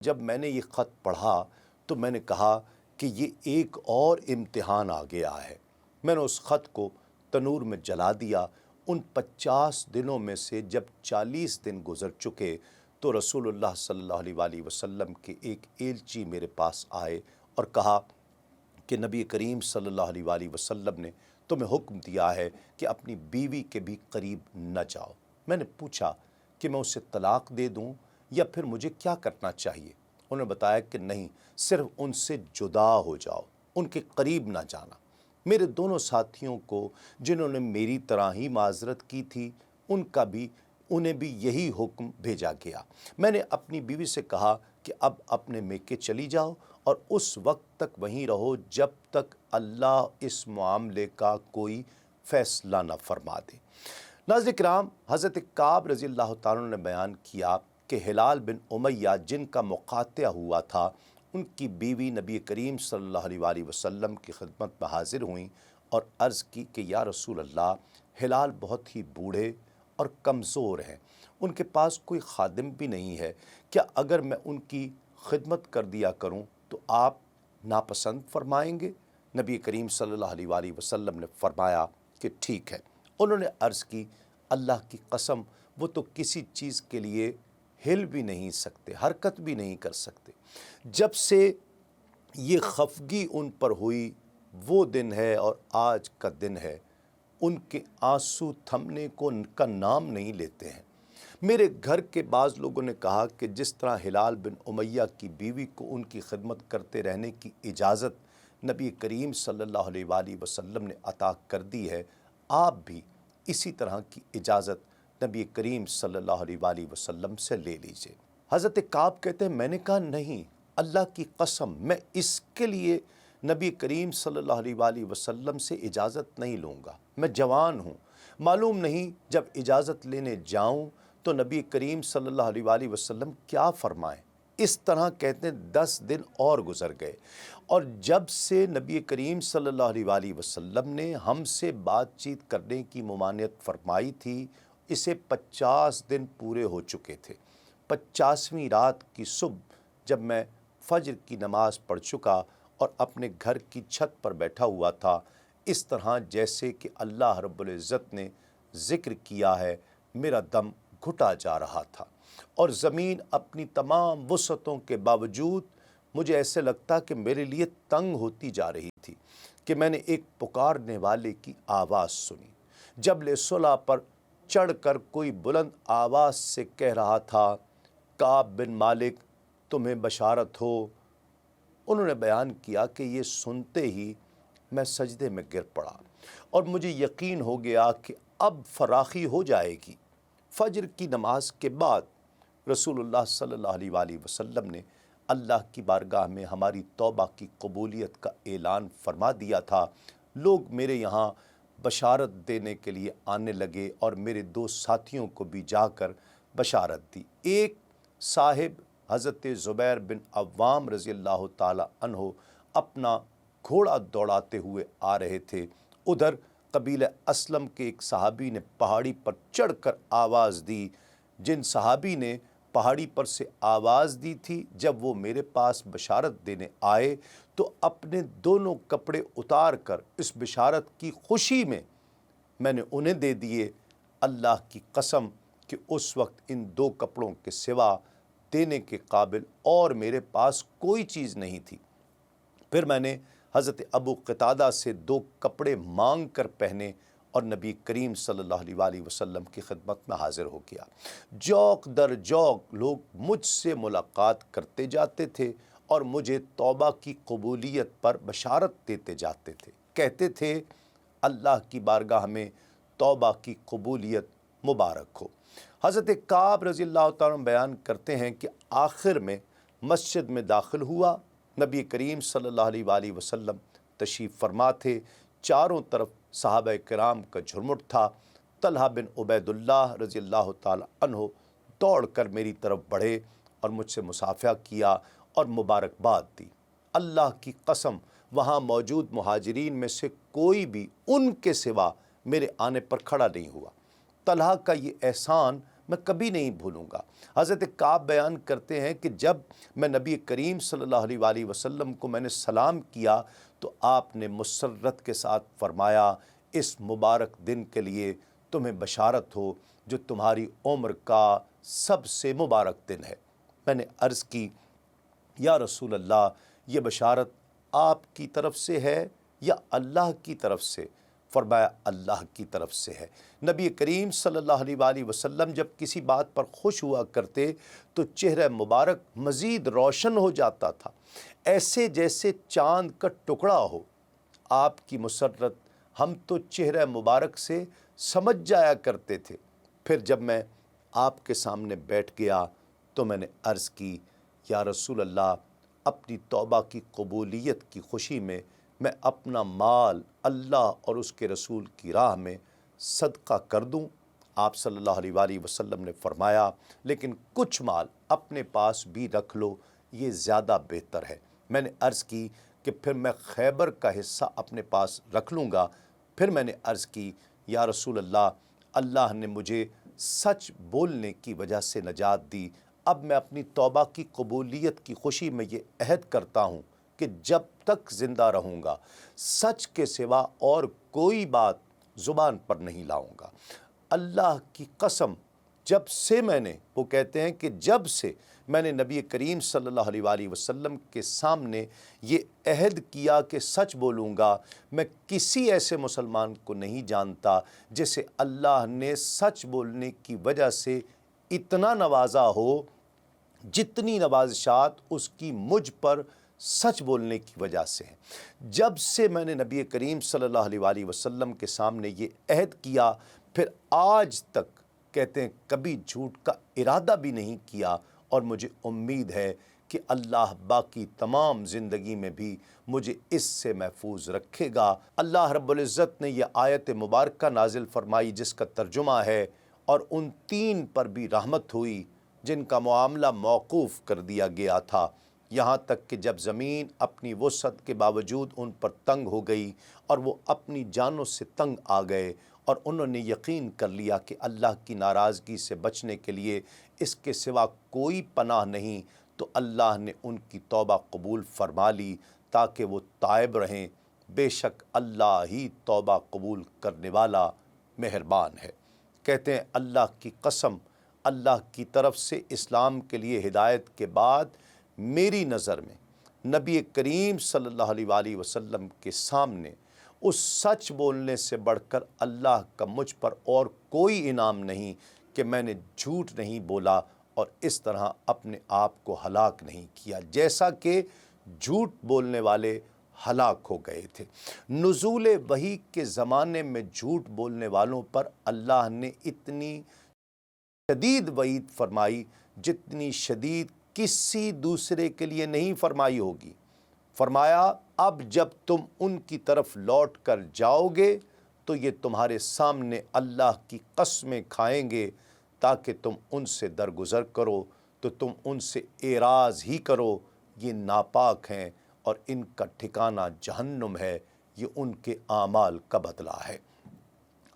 جب میں نے یہ خط پڑھا تو میں نے کہا کہ یہ ایک اور امتحان آ گیا ہے۔ میں نے اس خط کو تنور میں جلا دیا۔ ان 50 دنوں میں سے جب 40 دن گزر چکے تو رسول اللہ صلی اللہ علیہ وآلہ وسلم کے ایک ایلچی میرے پاس آئے اور کہا کہ نبی کریم صلی اللہ علیہ وآلہ وسلم نے تمہیں حکم دیا ہے کہ اپنی بیوی کے بھی قریب نہ جاؤ۔ میں نے پوچھا کہ میں اسے طلاق دے دوں یا پھر مجھے کیا کرنا چاہیے؟ انہوں نے بتایا کہ نہیں، صرف ان سے جدا ہو جاؤ، ان کے قریب نہ جانا۔ میرے دونوں ساتھیوں کو جنہوں نے میری طرح ہی معذرت کی تھی انہیں بھی یہی حکم بھیجا گیا۔ میں نے اپنی بیوی سے کہا کہ اب اپنے میکے چلی جاؤ اور اس وقت تک وہیں رہو جب تک اللہ اس معاملے کا کوئی فیصلہ نہ فرما دے۔ ناظرین کرام، حضرت کعب رضی اللہ تعالیٰ عنہ نے بیان کیا کہ ہلال بن امیہ جن کا مقاطعہ ہوا تھا، ان کی بیوی نبی کریم صلی اللہ علیہ وآلہ وسلم کی خدمت میں حاضر ہوئیں اور عرض کی کہ یا رسول اللہ، ہلال بہت ہی بوڑھے اور کمزور ہیں، ان کے پاس کوئی خادم بھی نہیں ہے، کیا اگر میں ان کی خدمت کر دیا کروں تو آپ ناپسند فرمائیں گے؟ نبی کریم صلی اللہ علیہ وآلہ وسلم نے فرمایا کہ ٹھیک ہے۔ انہوں نے عرض کی اللہ کی قسم، وہ تو کسی چیز کے لیے ہل بھی نہیں سکتے، حرکت بھی نہیں کر سکتے۔ جب سے یہ خفگی ان پر ہوئی وہ دن ہے اور آج کا دن ہے، ان کے آنسو تھمنے کا نام نہیں لیتے ہیں۔ میرے گھر کے بعض لوگوں نے کہا کہ جس طرح ہلال بن امیہ کی بیوی کو ان کی خدمت کرتے رہنے کی اجازت نبی کریم صلی اللہ علیہ وآلہ وسلم نے عطا کر دی ہے، آپ بھی اسی طرح کی اجازت نبی کریم صلی اللہ علیہ وآلہ وسلم سے لے لیجئے۔ حضرت کعب کہتے ہیں میں نے کہا نہیں، اللہ کی قسم میں اس کے لیے نبی کریم صلی اللہ علیہ وآلہ وسلم سے اجازت نہیں لوں گا، میں جوان ہوں، معلوم نہیں جب اجازت لینے جاؤں تو نبی کریم صلی اللہ علیہ وآلہ وسلم کیا فرمائیں۔ اس طرح کہتے ہیں 10 دن اور گزر گئے، اور جب سے نبی کریم صلی اللہ علیہ وآلہ وسلم نے ہم سے بات چیت کرنے کی ممانعت فرمائی تھی، اسے 50 دن پورے ہو چکے تھے۔ 50ویں رات کی صبح جب میں فجر کی نماز پڑھ چکا اور اپنے گھر کی چھت پر بیٹھا ہوا تھا، اس طرح جیسے کہ اللہ رب العزت نے ذکر کیا ہے، میرا دم گھٹا جا رہا تھا اور زمین اپنی تمام وسعتوں کے باوجود مجھے ایسے لگتا کہ میرے لیے تنگ ہوتی جا رہی تھی کہ میں نے ایک پکارنے والے کی آواز سنی۔ جبل صلح پر چڑھ کر کوئی بلند آواز سے کہہ رہا تھا، کعب بن مالک تمہیں بشارت ہو۔ انہوں نے بیان کیا کہ یہ سنتے ہی میں سجدے میں گر پڑا اور مجھے یقین ہو گیا کہ اب فراخی ہو جائے گی۔ فجر کی نماز کے بعد رسول اللہ صلی اللہ علیہ وآلہ وسلم نے اللہ کی بارگاہ میں ہماری توبہ کی قبولیت کا اعلان فرما دیا تھا۔ لوگ میرے یہاں بشارت دینے کے لیے آنے لگے اور میرے 2 ساتھیوں کو بھی جا کر بشارت دی۔ ایک صاحب حضرت زبیر بن عوام رضی اللہ تعالی عنہ اپنا گھوڑا دوڑاتے ہوئے آ رہے تھے، ادھر قبیلہ اسلم کے ایک صحابی نے پہاڑی پر چڑھ کر آواز دی۔ جن صحابی نے پہاڑی پر سے آواز دی تھی، جب وہ میرے پاس بشارت دینے آئے تو اپنے دونوں کپڑے اتار کر اس بشارت کی خوشی میں نے انہیں دے دیے۔ اللہ کی قسم کہ اس وقت ان 2 کپڑوں کے سوا دینے کے قابل اور میرے پاس کوئی چیز نہیں تھی۔ پھر میں نے حضرت ابو قتادہ سے 2 کپڑے مانگ کر پہنے اور نبی کریم صلی اللہ علیہ وآلہ وسلم کی خدمت میں حاضر ہو گیا۔ جوق در جوق لوگ مجھ سے ملاقات کرتے جاتے تھے اور مجھے توبہ کی قبولیت پر بشارت دیتے جاتے تھے، کہتے تھے اللہ کی بارگاہ میں توبہ کی قبولیت مبارک ہو۔ حضرت کعب رضی اللہ تعالیٰ عنہ بیان کرتے ہیں کہ آخر میں مسجد میں داخل ہوا، نبی کریم صلی اللہ علیہ وآلہ وسلم تشریف فرما تھے، چاروں طرف صحابہ کرام کا جھرمٹ تھا۔ طلحہ بن عبید اللہ رضی اللہ تعالیٰ عنہ دوڑ کر میری طرف بڑھے اور مجھ سے مصافحہ کیا اور مبارکباد دی۔ اللہ کی قسم وہاں موجود مہاجرین میں سے کوئی بھی ان کے سوا میرے آنے پر کھڑا نہیں ہوا۔ طلحہ کا یہ احسان میں کبھی نہیں بھولوں گا۔ حضرت کعب بیان کرتے ہیں کہ جب میں نبی کریم صلی اللہ علیہ وآلہ وسلم کو میں نے سلام کیا تو آپ نے مسرت کے ساتھ فرمایا، اس مبارک دن کے لیے تمہیں بشارت ہو جو تمہاری عمر کا سب سے مبارک دن ہے۔ میں نے عرض کی، یا رسول اللہ، یہ بشارت آپ کی طرف سے ہے یا اللہ کی طرف سے؟ فرمایا اللہ کی طرف سے ہے۔ نبی کریم صلی اللہ علیہ وآلہ وسلم جب کسی بات پر خوش ہوا کرتے تو چہرہ مبارک مزید روشن ہو جاتا تھا، ایسے جیسے چاند کا ٹکڑا ہو۔ آپ کی مسرت ہم تو چہرہ مبارک سے سمجھ جایا کرتے تھے۔ پھر جب میں آپ کے سامنے بیٹھ گیا تو میں نے عرض کی، یا رسول اللہ، اپنی توبہ کی قبولیت کی خوشی میں اپنا مال اللہ اور اس کے رسول کی راہ میں صدقہ کر دوں؟ آپ صلی اللہ علیہ وآلہ وسلم نے فرمایا، لیکن کچھ مال اپنے پاس بھی رکھ لو، یہ زیادہ بہتر ہے۔ میں نے عرض کی کہ پھر میں خیبر کا حصہ اپنے پاس رکھ لوں گا۔ پھر میں نے عرض کی، یا رسول اللہ، اللہ نے مجھے سچ بولنے کی وجہ سے نجات دی، اب میں اپنی توبہ کی قبولیت کی خوشی میں یہ عہد کرتا ہوں کہ جب تک زندہ رہوں گا سچ کے سوا اور کوئی بات زبان پر نہیں لاؤں گا۔ اللہ کی قسم، جب سے وہ کہتے ہیں کہ جب سے میں نے نبی کریم صلی اللہ علیہ وآلہ وسلم کے سامنے یہ عہد کیا کہ سچ بولوں گا، میں کسی ایسے مسلمان کو نہیں جانتا جسے اللہ نے سچ بولنے کی وجہ سے اتنا نوازا ہو جتنی نوازشات اس کی مجھ پر سچ بولنے کی وجہ سے ہے۔ جب سے میں نے نبی کریم صلی اللہ علیہ وآلہ وسلم کے سامنے یہ عہد کیا، پھر آج تک کہتے ہیں کبھی جھوٹ کا ارادہ بھی نہیں کیا، اور مجھے امید ہے کہ اللہ باقی تمام زندگی میں بھی مجھے اس سے محفوظ رکھے گا۔ اللہ رب العزت نے یہ آیت مبارکہ نازل فرمائی جس کا ترجمہ ہے، اور ان 3 پر بھی رحمت ہوئی جن کا معاملہ موقوف کر دیا گیا تھا، یہاں تک کہ جب زمین اپنی وسعت کے باوجود ان پر تنگ ہو گئی اور وہ اپنی جانوں سے تنگ آ گئے، اور انہوں نے یقین کر لیا کہ اللہ کی ناراضگی سے بچنے کے لیے اس کے سوا کوئی پناہ نہیں، تو اللہ نے ان کی توبہ قبول فرما لی تاکہ وہ تائب رہیں۔ بے شک اللہ ہی توبہ قبول کرنے والا مہربان ہے۔ کہتے ہیں اللہ کی قسم، اللہ کی طرف سے اسلام کے لیے ہدایت کے بعد میری نظر میں نبی کریم صلی اللہ علیہ وآلہ وسلم کے سامنے اس سچ بولنے سے بڑھ کر اللہ کا مجھ پر اور کوئی انعام نہیں کہ میں نے جھوٹ نہیں بولا اور اس طرح اپنے آپ کو ہلاک نہیں کیا جیسا کہ جھوٹ بولنے والے ہلاک ہو گئے تھے۔ نزول وحی کے زمانے میں جھوٹ بولنے والوں پر اللہ نے اتنی شدید وعید فرمائی جتنی شدید کسی دوسرے کے لیے نہیں فرمائی ہوگی۔ فرمایا، اب جب تم ان کی طرف لوٹ کر جاؤ گے تو یہ تمہارے سامنے اللہ کی قسمیں کھائیں گے تاکہ تم ان سے درگزر کرو، تو تم ان سے اعراض ہی کرو، یہ ناپاک ہیں اور ان کا ٹھکانہ جہنم ہے، یہ ان کے اعمال کا بدلہ ہے۔